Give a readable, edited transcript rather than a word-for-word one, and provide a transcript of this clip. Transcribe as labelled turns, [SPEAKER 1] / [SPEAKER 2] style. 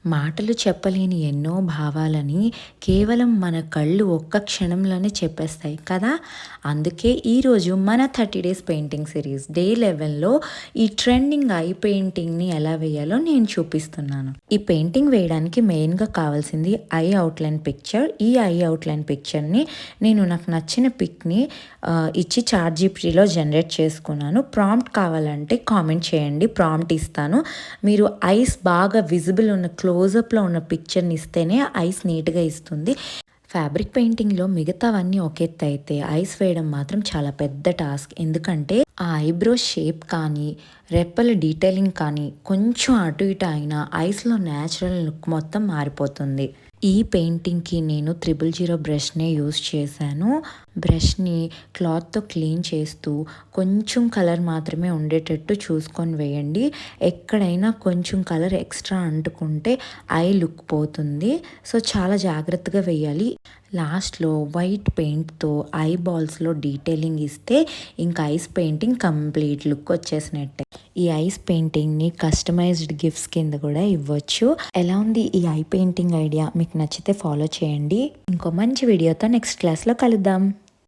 [SPEAKER 1] మాటలు చెప్పలేని ఎన్నో భావాలని కేవలం మన కళ్ళు ఒక్క క్షణంలోనే చెప్పేస్తాయి కదా! అందుకే ఈరోజు మన 30 డేస్ పెయింటింగ్ సిరీస్ డే 11లో ఈ ట్రెండింగ్ ఐ పెయింటింగ్‌ని ఎలా వేయాలో నేను చూపిస్తున్నాను. ఈ పెయింటింగ్ వేయడానికి మెయిన్‌గా కావాల్సింది ఐ అవుట్‌లైన్ పిక్చర్. ఈ ఐ అవుట్‌లైన్ పిక్చర్‌ని నేను నాకు నచ్చిన పిక్‌ని ఇచ్చి చాట్‌జీపీటీలో జనరేట్ చేసుకున్నాను. ప్రాంప్ట్ కావాలంటే కామెంట్ చేయండి. ప్రాంప్ట్ ఇస్తాను. మీరు ఐస్ బాగా విజిబుల్ ఉన్న క్లోజప్‌లో ఉన్న పిక్చర్‌ని ఇస్తేనే ఐస్ నీట్‌గా ఇస్తుంది. ఫ్యాబ్రిక్ పెయింటింగ్‌లో మిగతావన్నీ ఒక ఎత్తయితే ఐస్ వేయడం మాత్రం చాలా పెద్ద టాస్క్. ఎందుకంటే ఆ ఐబ్రో షేప్ కానీ, రెప్పల డీటెయిలింగ్ కానీ కొంచెం అటు ఇటు అయినా ఐస్‌లో న్యాచురల్ లుక్ మొత్తం మారిపోతుంది. ఈ పెయింటింగ్‌కి నేను 000 బ్రష్‌నే యూజ్ చేశాను. బ్రష్‌ని క్లాత్‌తో క్లీన్ చేస్తూ కొంచెం కలర్ మాత్రమే ఉండేటట్టు చూసుకొని వేయండి. ఎక్కడైనా కొంచెం కలర్ ఎక్స్ట్రా అంటుకుంటే ఐ లుక్ పోతుంది. సో, చాలా జాగ్రత్తగా వేయాలి. లాస్ట్‌లో వైట్ పెయింట్‌తో ఐ బాల్స్‌లో డీటెయిలింగ్ ఇస్తే ఇంకా ఐస్ పెయింటింగ్ కంప్లీట్ లుక్ వచ్చేసినట్టే. ఈ ఐస్ పెయింటింగ్‌ని కస్టమైజ్డ్ గిఫ్ట్స్ కింద కూడా ఇవ్వచ్చు. ఎలా ఉంది ఈ ఐ పెయింటింగ్ ఐడియా? మీకు నచ్చితే ఫాలో చేయండి. ఇంకో మంచి వీడియోతో నెక్స్ట్ క్లాస్‌లో కలుద్దాం.